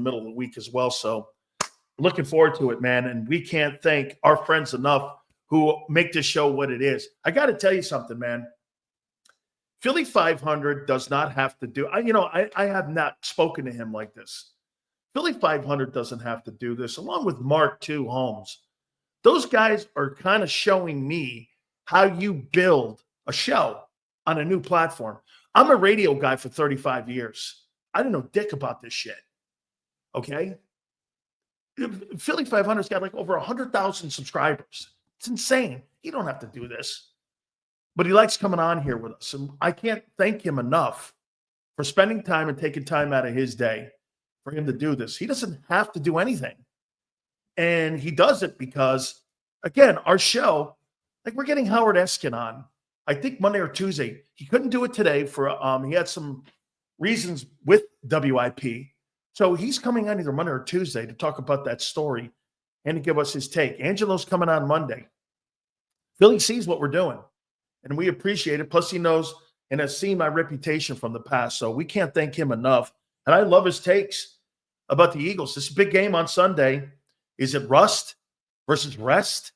the middle of the week as well. So looking forward to it, man. And we can't thank our friends enough who make this show what it is. I got to tell you something, man. Philly.500 does not have to do, I have not spoken to him like this. Philly.500 doesn't have to do this, along with Mark too, Holmes. Those guys are kind of showing me how you build a show on a new platform. I'm a radio guy for 35 years. I didn't know dick about this shit. Okay? Philly.500's got like over 100,000 subscribers. It's insane. You don't have to do this. But he likes coming on here with us. And I can't thank him enough for spending time and taking time out of his day for him to do this. He doesn't have to do anything. And he does it because, again, our show, like we're getting Howard Eskin on, I think Monday or Tuesday. He couldn't do it today for, he had some reasons with WIP. So he's coming on either Monday or Tuesday to talk about that story and to give us his take. Angelo's coming on Monday. Philly sees what we're doing, and we appreciate it. Plus, he knows and has seen my reputation from the past, so we can't thank him enough. And I love his takes about the Eagles. This big game on Sunday. Is it rust versus rest?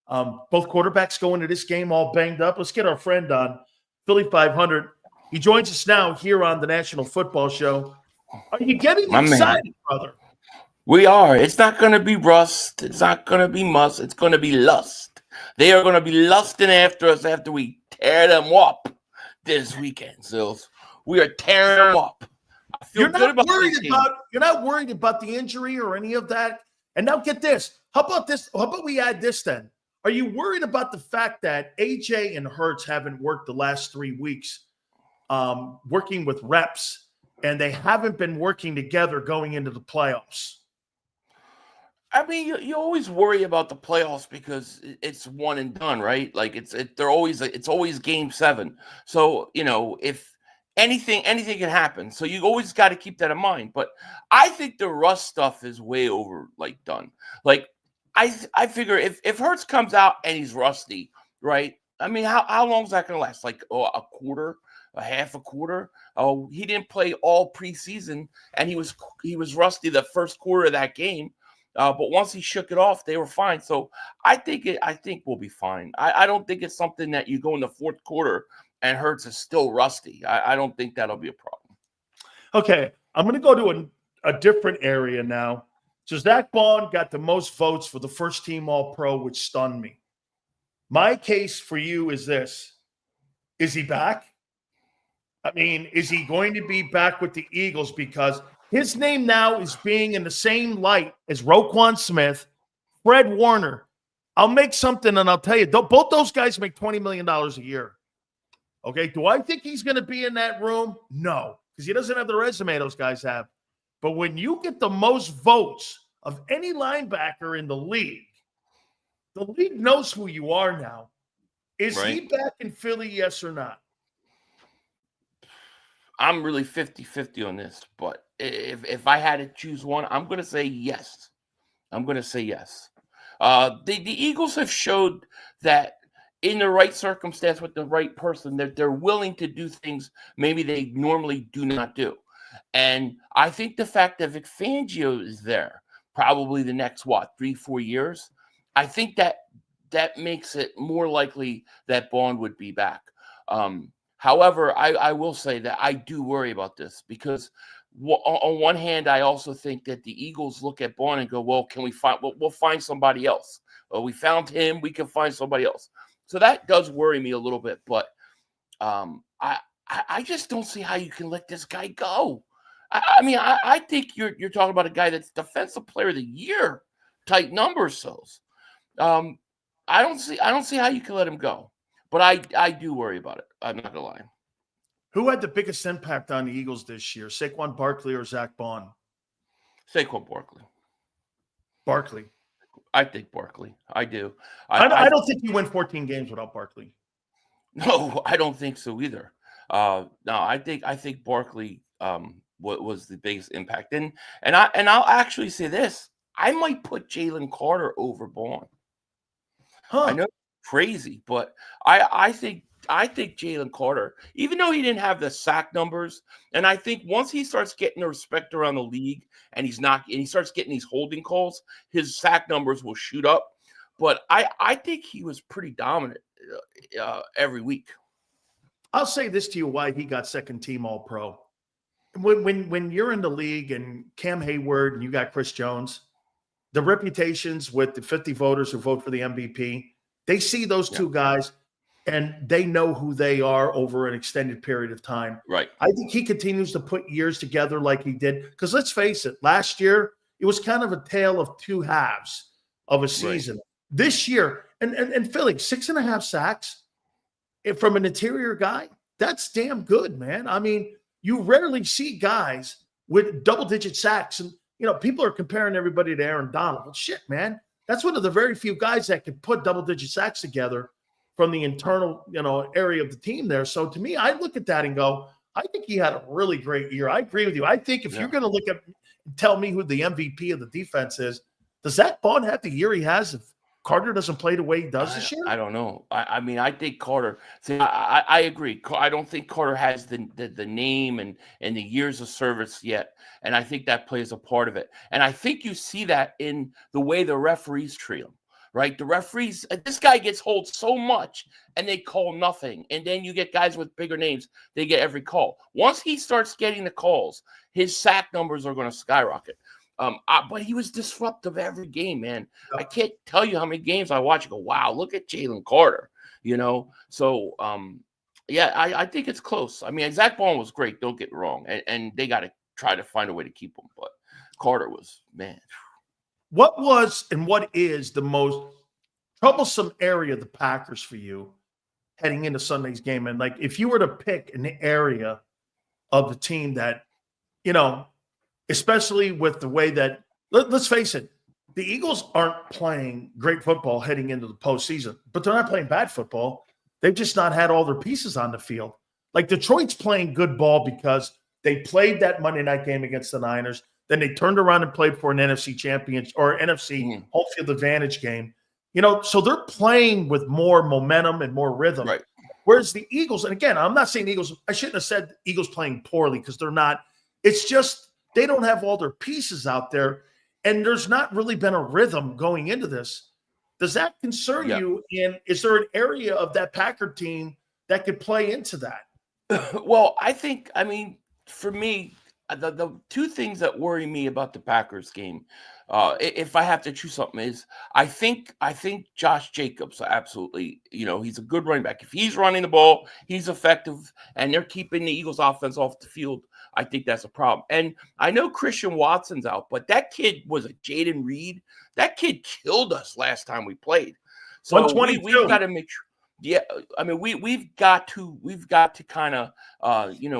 Both quarterbacks go into this game all banged up. Let's get our friend on, Philly.500. He joins us now here on the National Football Show. Are you getting excited, brother? We are. It's not going to be rust. It's not going to be must. It's going to be lust. They are going to be lusting after us after we tear them up this weekend. So we are tearing them up. I feel good about this game. You're not worried about the injury or any of that. And now get this. How about this? How about we add this then? Are you worried about the fact that AJ and Hurts haven't worked the last 3 weeks, working with reps, and they haven't been working together going into the playoffs? I mean, you always worry about the playoffs because it's one and done, right? Like it's always game 7. So, if anything can happen. So you always got to keep that in mind. But I think the rust stuff is way over done. Like I figure if Hurts comes out and he's rusty, right? I mean, how long is that going to last? Like a quarter, a half a quarter? Oh, he didn't play all preseason, and he was rusty the first quarter of that game. But once he shook it off, they were fine. So I think we'll be fine. I don't think it's something that you go in the fourth quarter and Hurts is still rusty. I don't think that'll be a problem. Okay, I'm going to go to a different area now. So Zach Bond got the most votes for the first team All-Pro, which stunned me. My case for you is this. Is he back? I mean, is he going to be back with the Eagles? Because his name now is being in the same light as Roquan Smith, Fred Warner. I'll make something and I'll tell you, both those guys make $20 million a year. Okay, do I think he's going to be in that room? No, because he doesn't have the resume those guys have. But when you get the most votes of any linebacker in the league knows who you are now. Is he back in Philly, yes or not? I'm really 50-50 on this, but if I had to choose one, I'm going to say yes. The Eagles have showed that in the right circumstance with the right person, that they're willing to do things maybe they normally do not do. And I think the fact that Vic Fangio is there probably the next, 3-4 years, I think that makes it more likely that Bond would be back. However, I will say that I do worry about this because on one hand, I also think that the Eagles look at Bond and go, well, we'll find somebody else. Well, we found him, we can find somebody else. So that does worry me a little bit, but I just don't see how you can let this guy go. I mean, I think you're talking about a guy that's Defensive Player of the Year type numbers. So I don't see how you can let him go. But I do worry about it. I'm not gonna lie. Who had the biggest impact on the Eagles this year? Saquon Barkley or Zach Bond? Saquon Barkley. Barkley. I think Barkley. I do. I don't think you win 14 games without Barkley. No, I don't think so either. No, I think Barkley was the biggest impact. And I'll actually say this. I might put Jalen Carter over Bond. Huh. I know it's crazy, but I think think Jalen Carter, even though he didn't have the sack numbers, and I think once he starts getting the respect around the league and he starts getting these holding calls, his sack numbers will shoot up. But I think he was pretty dominant every week. I'll say this to you: why he got second team All Pro. When you're in the league and Cam Hayward and you got Chris Jones, the reputations with the 50 voters who vote for the MVP, they see those two guys and they know who they are over an extended period of time. Right. I think he continues to put years together like he did. Because let's face it, last year, it was kind of a tale of two halves of a season. Right. This year, and Philly, 6.5 sacks from an interior guy, that's damn good, man. I mean, you rarely see guys with double-digit sacks. And, people are comparing everybody to Aaron Donald. Well, shit, man. That's one of the very few guys that can put double-digit sacks together from the internal, area of the team there. So to me, I look at that and go, I think he had a really great year. I agree with you. I think if you're going to look at, tell me who the MVP of the defense is, does Zach Bond have the year he has if Carter doesn't play the way he does this year? I don't know. I mean, I think Carter. See, I agree. I don't think Carter has the name and the years of service yet, and I think that plays a part of it. And I think you see that in the way the referees treat him. Right, the referees. This guy gets hold so much, and they call nothing. And then you get guys with bigger names; they get every call. Once he starts getting the calls, his sack numbers are going to skyrocket. But he was disruptive every game, man. I can't tell you how many games I watch and go, wow, look at Jalen Carter, So, I think it's close. I mean, Zach Bond was great, don't get me wrong. And they got to try to find a way to keep him. But Carter was, man. What was and what is the most troublesome area of the Packers for you heading into Sunday's game? And, like, if you were to pick an area of the team that, especially with the way that, let's face it, the Eagles aren't playing great football heading into the postseason, but they're not playing bad football. They've just not had all their pieces on the field. Like, Detroit's playing good ball because they played that Monday night game against the Niners. Then they turned around and played for an NFC championship or NFC home field advantage game. So they're playing with more momentum and more rhythm. Right. Whereas the Eagles, and again, I'm not saying Eagles, I shouldn't have said Eagles playing poorly because they're not. It's just they don't have all their pieces out there, and there's not really been a rhythm going into this. Does that concern you? And is there an area of that Packer team that could play into that? Well, for me, the two things that worry me about the Packers game, if I have to choose something, is I think Josh Jacobs absolutely, he's a good running back. If he's running the ball, he's effective, and they're keeping the Eagles offense off the field. I think that's a problem. And I know Christian Watson's out, but that kid was a Jaden Reed. That kid killed us last time we played. So we've got to make sure. Yeah, I mean, we've got to kind of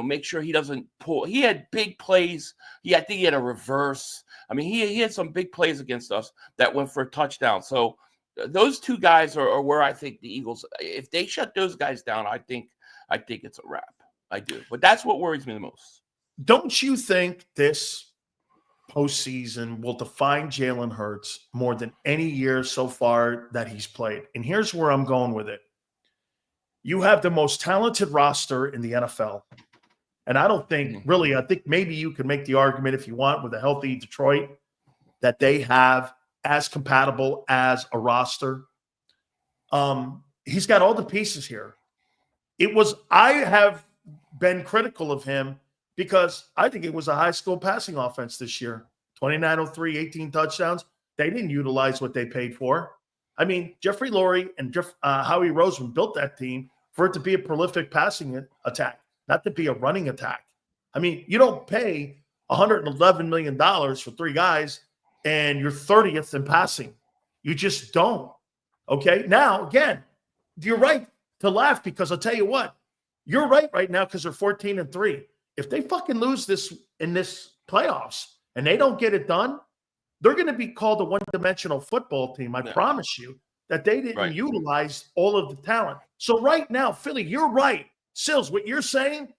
make sure he doesn't pull. He had big plays. I think he had a reverse. I mean, he had some big plays against us that went for a touchdown. So those two guys are where I think the Eagles, if they shut those guys down, I think it's a wrap. I do, but that's what worries me the most. Don't you think this postseason will define Jalen Hurts more than any year so far that he's played? And here's where I'm going with it. You have the most talented roster in the NFL. And I don't think really, I think maybe you can make the argument if you want with a healthy Detroit that they have as compatible as a roster. He's got all the pieces here. I have been critical of him because I think it was a high school passing offense this year. 2903, 18 touchdowns. They didn't utilize what they paid for. I mean, Jeffrey Lurie and Howie Roseman built that team for it to be a prolific passing attack, not to be a running attack. I mean, you don't pay $111 million for three guys and you're 30th in passing. You just don't. Okay? Now, again, you're right to laugh because I'll tell you what, you're right now because they're 14-3. If they fucking lose this in this playoffs and they don't get it done, they're going to be called a one-dimensional football team. I promise you that they didn't utilize all of the talent. So right now, Philly, you're right. Sills, what you're saying,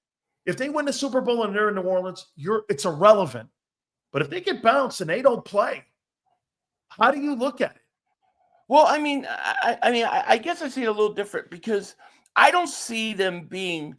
if they win the Super Bowl and they're in New Orleans, it's irrelevant. But if they get bounced and they don't play, how do you look at it? Well, I guess I see it a little different because I don't see them being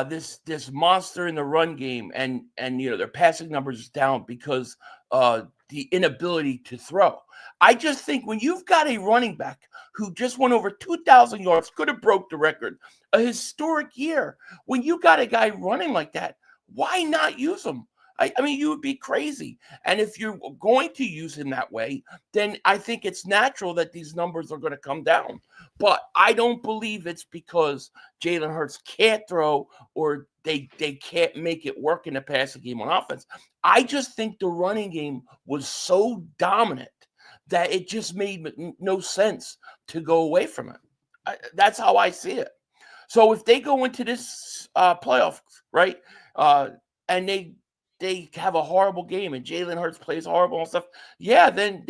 this monster in the run game, and their passing numbers down because the inability to throw. I just think when you've got a running back who just went over 2,000 yards, could have broke the record, a historic year. When you got a guy running like that, why not use him? I mean, you would be crazy. And if you're going to use him that way, then I think it's natural that these numbers are going to come down. But I don't believe it's because Jalen Hurts can't throw or they can't make it work in the passing game on offense. I just think the running game was so dominant that it just made no sense to go away from it. That's how I see it. So if they go into this playoff, right, and they have a horrible game and Jalen Hurts plays horrible and stuff, yeah, then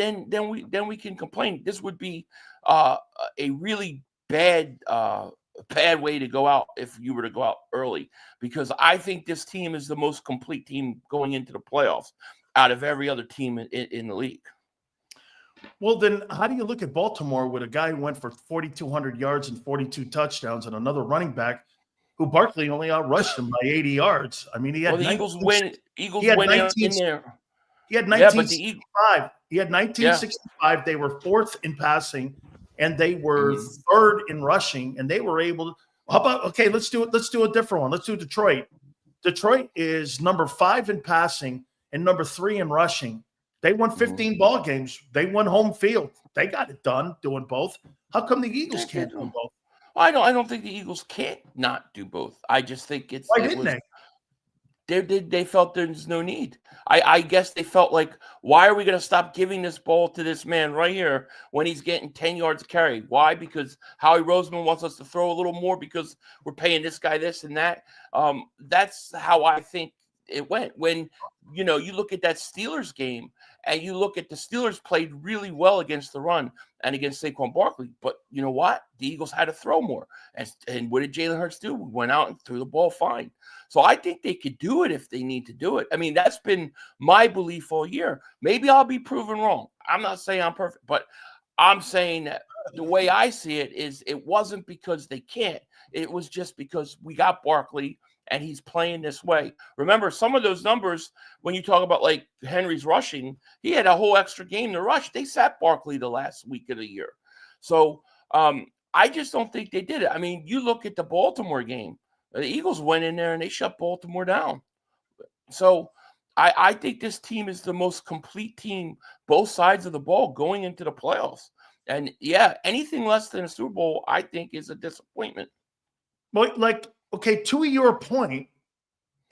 we can complain. This would be a really bad way to go out if you were to go out early, because I think this team is the most complete team going into the playoffs out of every other team in the league. Well, then how do you look at Baltimore with a guy who went for 4,200 yards and 42 touchdowns and another running back who Barkley only outrushed him by 80 yards? I mean, he had the Eagles win. Eagles had win 19, in there. He had 1965. He had 1965. They were fourth in passing, and they were third in rushing, and they were able to. How about, okay, let's do it. Let's do a different one. Let's do Detroit. Detroit is number 5 in passing and number 3 in rushing. They won 15 ball games. They won home field. They got it done doing both. How come the Eagles can't do both? I don't think the Eagles can't not do both. I just think it's why didn't they? They felt there's no need. I guess they felt like, why are we going to stop giving this ball to this man right here when he's getting 10 yards a carry? Why? Because Howie Roseman wants us to throw a little more because we're paying this guy this and that. That's how I think it went. When you look at that Steelers game and you look at the Steelers played really well against the run and against Saquon Barkley, but you know what? The Eagles had to throw more. And what did Jalen Hurts do? We went out and threw the ball fine. So I think they could do it if they need to do it. I mean, that's been my belief all year. Maybe I'll be proven wrong. I'm not saying I'm perfect, but I'm saying that the way I see it is it wasn't because they can't. It was just because we got Barkley and he's playing this way. Remember, some of those numbers, when you talk about like Henry's rushing, he had a whole extra game to rush. They sat Barkley the last week of the year. So I just don't think they did it. I mean, you look at the Baltimore game. The Eagles went in there and they shut Baltimore down. So I think this team is the most complete team, both sides of the ball, going into the playoffs. And yeah, anything less than a Super Bowl, I think, is a disappointment. Well, like, okay, to your point,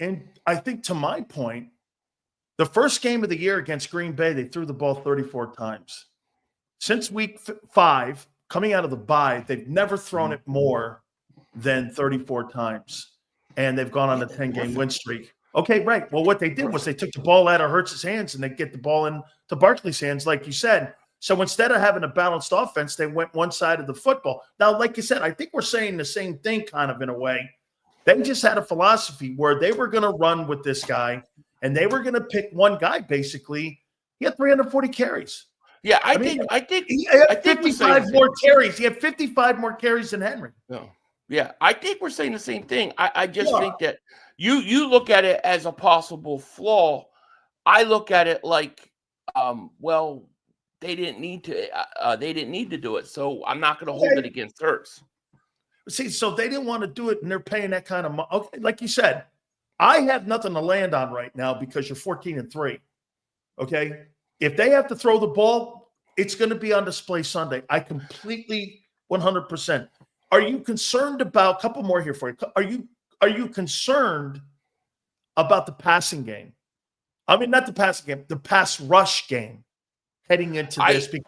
and I think to my point, the first game of the year against Green Bay, they threw the ball 34 times. Since week 5, coming out of the bye, they've never thrown it more than 34 times. And they've gone on a 10-game win streak. Okay, right. Well, what they did was they took the ball out of Hurts' hands and they get the ball into Barkley's hands, like you said. So instead of having a balanced offense, they went one side of the football. Now, like you said, I think we're saying the same thing kind of in a way. They just had a philosophy where they were going to run with this guy and they were going to pick one guy, basically. He had 340 carries. Yeah, I think he had 55 more carries. He had 55 more carries than Henry. Yeah, I think we're saying the same thing. I just think that you look at it as a possible flaw. I look at it like, well, they didn't need to do it, so I'm not going to hold it against Hurts. See, so they didn't want to do it, and they're paying that kind of money. Okay, like you said, I have nothing to land on right now because you're 14-3. Okay, if they have to throw the ball, it's going to be on display Sunday. I completely 100%. Are you concerned about a couple more here for you? Are you concerned about the passing game? I mean, not the passing game, the pass rush game heading into this. Because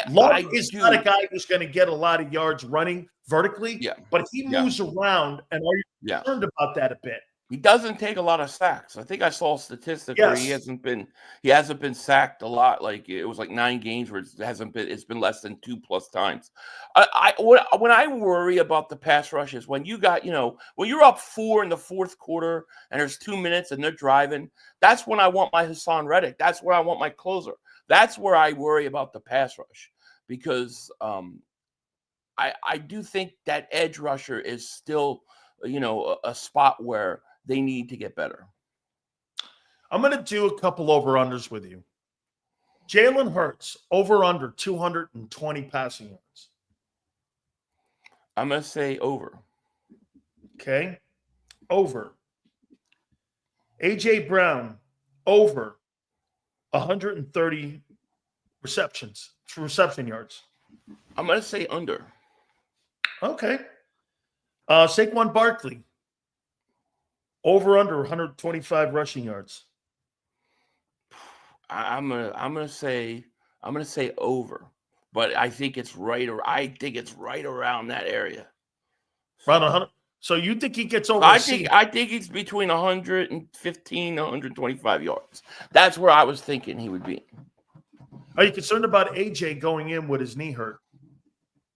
Love is not a guy who's going to get a lot of yards running vertically, but he moves around. And are you concerned about that a bit? He doesn't take a lot of sacks. I think I saw a statistic where he hasn't been sacked a lot. Like it was like 9 games where it's been less than 2+ times. When I worry about the pass rushes, when you got, when you're up 4 in the fourth quarter and there's 2 minutes and they're driving, that's when I want my Hassan Reddick. That's where I want my closer. That's where I worry about the pass rush because I do think that edge rusher is still, a spot where they need to get better. I'm going to do a couple over-unders with you. Jalen Hurts, over-under 220 passing yards. I'm going to say over. Okay. Over. A.J. Brown, over 130 reception yards. I'm going to say under. Okay. Saquon Barkley, over under 125 rushing yards. I'm gonna say over, but I think it's right around that area. Around 100. So you think he gets over? I think it's between 115 125 yards. That's where I was thinking he would be. Are you concerned about AJ going in with his knee hurt?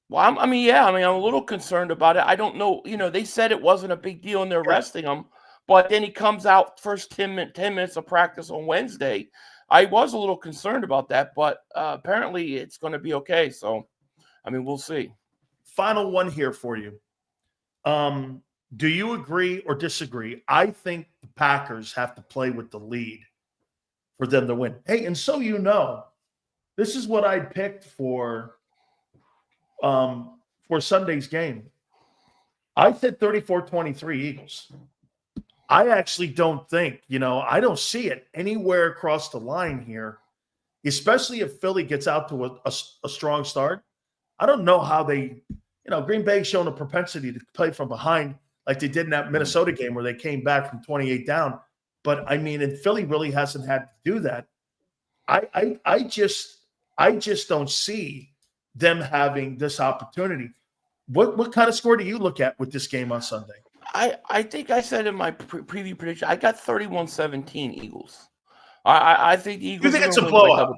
Well, I'm a little concerned about it. I don't know. They said it wasn't a big deal and they're resting him, but then he comes out first 10 minutes of practice on Wednesday. I was a little concerned about that, but apparently it's going to be okay. So, we'll see. Final one here for you. Do you agree or disagree? I think the Packers have to play with the lead for them to win. Hey, and so this is what I picked for Sunday's game. I said 34-23 Eagles. I actually don't think, I don't see it anywhere across the line here, especially if Philly gets out to a strong start. I don't know how they, Green Bay's shown a propensity to play from behind like they did in that Minnesota game where they came back from 28 down. But and Philly really hasn't had to do that. I just don't see them having this opportunity. What kind of score do you look at with this game on Sunday? I think I said in my preview prediction, I got 31-17 Eagles. I think the Eagles. You think it's a blowout?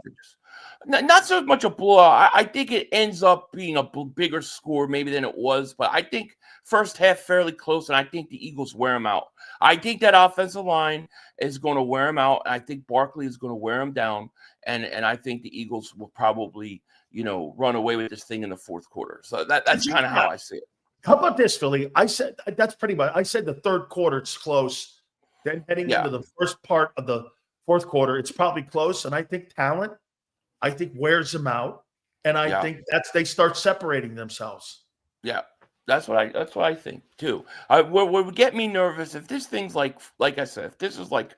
Not so much a blowout. I think it ends up being a bigger score maybe than it was, but I think first half fairly close, and I think the Eagles wear them out. I think that offensive line is going to wear them out, and I think Barkley is going to wear them down, and I think the Eagles will probably run away with this thing in the fourth quarter. So that's kind of how I see it. How about this, Philly? I said that's pretty much. I said the third quarter it's close. Then heading into the first part of the fourth quarter, it's probably close. And I think talent, wears them out, and I think they start separating themselves. Yeah, that's what I think too. What would get me nervous if this thing's like I said, if this is like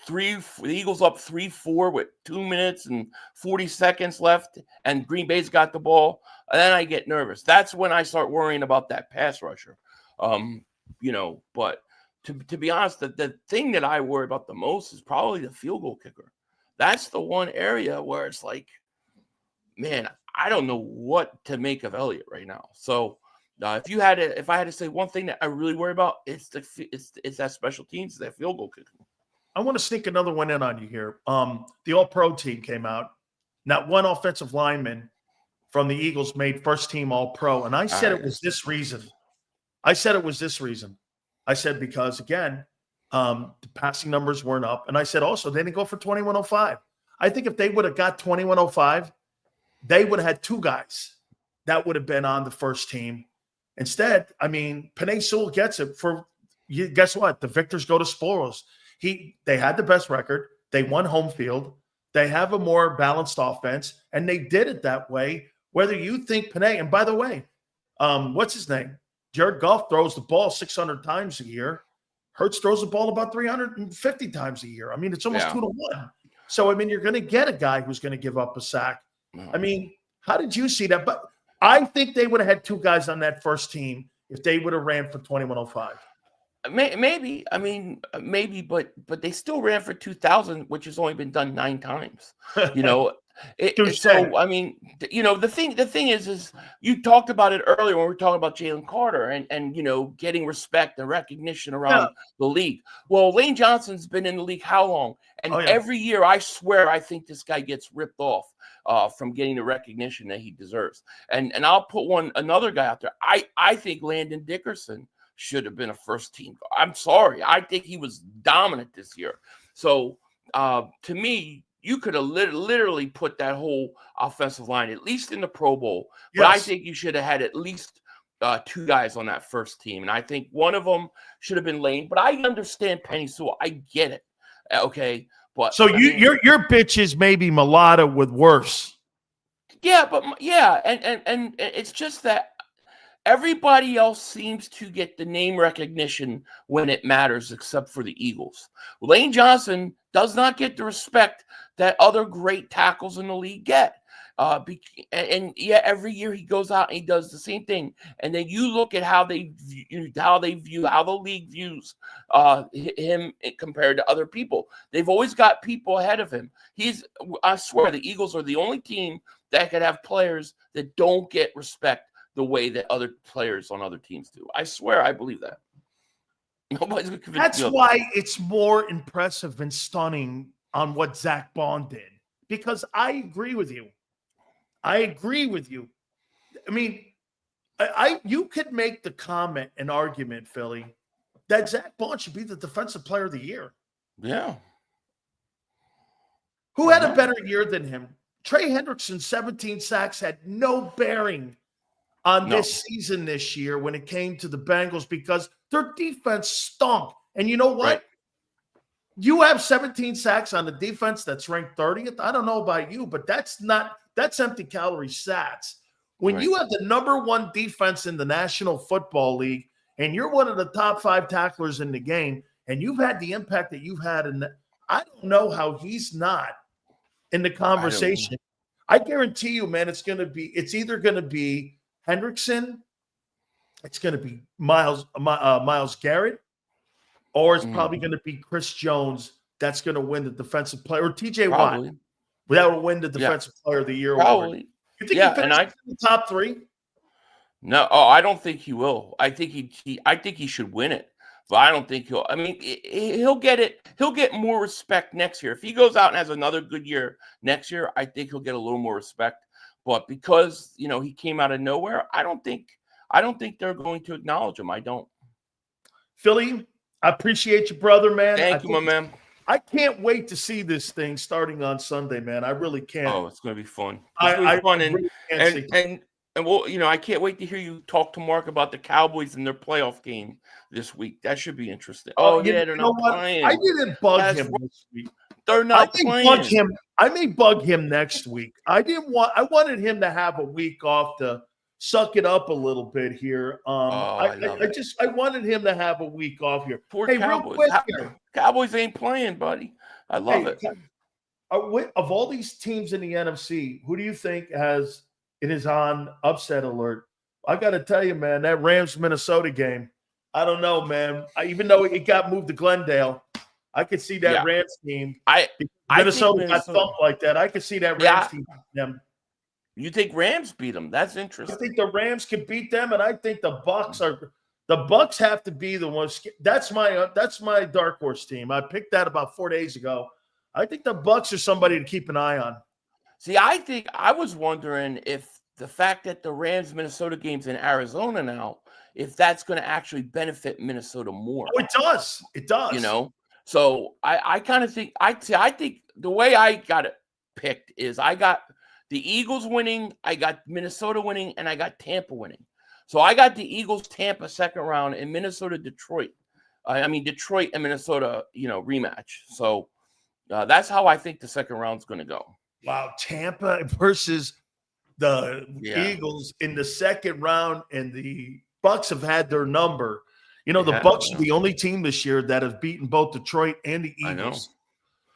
the Eagles up 3-4 with 2 minutes and 40 seconds left, and Green Bay's got the ball, and then I get nervous. That's when I start worrying about that pass rusher. But to be honest, the thing that I worry about the most is probably the field goal kicker. That's the one area where it's like, man, I don't know what to make of Elliott right now. So if I had to say one thing that I really worry about, it's that special teams, that field goal kicker. I want to sneak another one in on you here. The All-Pro team came out. Not one offensive lineman from the Eagles made first team All-Pro. And I said it was this reason. I said because, again, the passing numbers weren't up. And I said also they didn't go for 2105. I think if they would have got 2105, they would have had two guys that would have been on the first team. Instead, Penei Sewell gets it for you. Guess what? The victors go to spoils. They had the best record. They won home field. They have a more balanced offense, and they did it that way. Whether you think Penei, and by the way, what's his name? Jared Goff throws the ball 600 times a year. Hurts throws the ball about 350 times a year. It's almost 2-1. So, you're going to get a guy who's going to give up a sack. How did you see that? But I think they would have had two guys on that first team if they would have ran for 2105. Maybe, but they still ran for 2,000, which has only been done 9 times. The thing is you talked about it earlier when we were talking about Jalen Carter and getting respect and recognition around the league. Well, Lane Johnson's been in the league how long? And every year, I swear, I think this guy gets ripped off from getting the recognition that he deserves. And I'll put another guy out there. I think Landon Dickerson should have been a first team. I'm sorry. I think he was dominant this year. So to me, you could have literally put that whole offensive line at least in the Pro Bowl. But I Yes. think you should have had at least 2 guys on that first team, and I think one of them should have been Lane. But I understand Penny Sewell. I get it. Okay, but So your bitch is maybe Mulatto with worse. yeah, but and it's just that everybody else seems to get the name recognition when it matters, except for the Eagles. Lane Johnson does not get the respect that other great tackles in the league get. And every year he goes out and he does the same thing. And then you look at how the league views him compared to other people. They've always got people ahead of him. I swear, the Eagles are the only team that could have players that don't get respect the way that other players on other teams do. I swear, I believe that. Nobody's gonna convince me. That's why it's more impressive and stunning on what Zach Bond did, because I agree with you. I mean, you could make the comment and argument, Philly, that Zach Bond should be the defensive player of the year. Yeah. Who had a better year than him? Trey Hendrickson's 17 sacks had no bearing on this season this year when it came to the Bengals because their defense stunk. And you know what? Right. You have 17 sacks on the defense that's ranked 30th. I don't know about you, but that's empty calorie stats. When you have the #1 defense in the National Football League and you're one of the top 5 tacklers in the game and you've had the impact that you've had I don't know how he's not in the conversation. I guarantee you, man, it's either going to be Hendrickson, it's going to be Myles Garrett, or it's probably going to be Chris Jones that's going to win the defensive player, or TJ Watt. That will win the defensive player of the year. Probably. You think he finishes in the top 3? No, I don't think he will. I think he should win it. But I don't think he'll. I mean, he'll get it. He'll get more respect next year. If he goes out and has another good year next year, I think he'll get a little more respect. But because he came out of nowhere, I don't think they're going to acknowledge him. I don't. Philly, I appreciate you, brother, man. Thank you, my man. I can't wait to see this thing starting on Sunday, man. I really can't. Oh, it's going to be fun. It's going to be fun. And well, I can't wait to hear you talk to Mark about the Cowboys and their playoff game this week. That should be interesting. They're not playing. I didn't bug him this week. They're not playing. I may bug him next week. I wanted him to have a week off to suck it up a little bit here. I wanted him to have a week off here. Poor Cowboys. Real quick here. Cowboys ain't playing, buddy. I love it. Of all these teams in the NFC, who do you think is on upset alert? I got to tell you, man, that Rams-Minnesota game, I don't know, man. Even though it got moved to Glendale, I could see that Rams team. Minnesota got thumped like that. I could see that Rams team beat them. You think Rams beat them? That's interesting. I think the Rams can beat them, and I think the Bucs have to be the ones. That's my dark horse team. I picked that about 4 days ago. I think the Bucs are somebody to keep an eye on. See, I was wondering if the fact that the Rams-Minnesota game's in Arizona now, if that's going to actually benefit Minnesota more. Oh, it does. It does. So I kind of think I think the way I got it picked is I got the Eagles winning, I got Minnesota winning, and I got Tampa winning. So I got the Eagles-Tampa second round and Minnesota-Detroit. Detroit and Minnesota, rematch. So that's how I think the second round's going to go. Wow, Tampa versus the Eagles in the second round, and the Bucs have had their number. The Bucs are the only team this year that have beaten both Detroit and the Eagles. I know.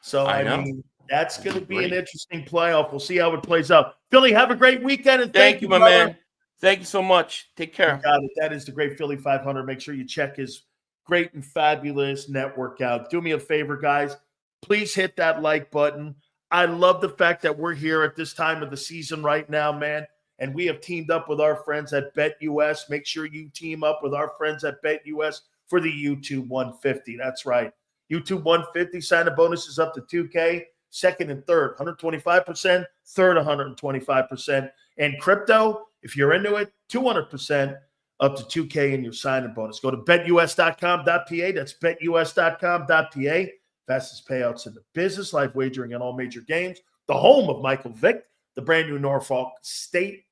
So I mean, that's going to be an interesting playoff. We'll see how it plays out. Philly, have a great weekend, and thank you, my man. Thank you so much. Take care. You got it. That is the great Philly.500. Make sure you check his great and fabulous network out. Do me a favor, guys. Please hit that like button. I love the fact that we're here at this time of the season right now, man. And we have teamed up with our friends at BetUS. Make sure you team up with our friends at BetUS for the YouTube 150. That's right. YouTube 150 sign-up bonus is up to $2K. Second and third, 125%. Third, 125%. And crypto, if you're into it, 200% up to $2K in your sign-up bonus. Go to betus.com.pa. That's betus.com.pa. Fastest payouts in the business, live wagering on all major games. The home of Michael Vick, the brand new Norfolk State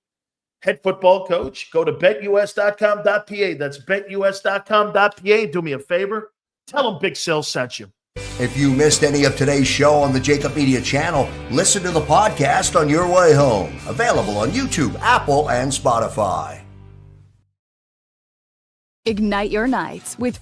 head football coach. Go to betus.com.pa. That's betus.com.pa. Do me a favor. Tell them Big Sales sent you. If you missed any of today's show on the JAKIB Media channel, listen to the podcast on your way home. Available on YouTube, Apple, and Spotify. Ignite your nights with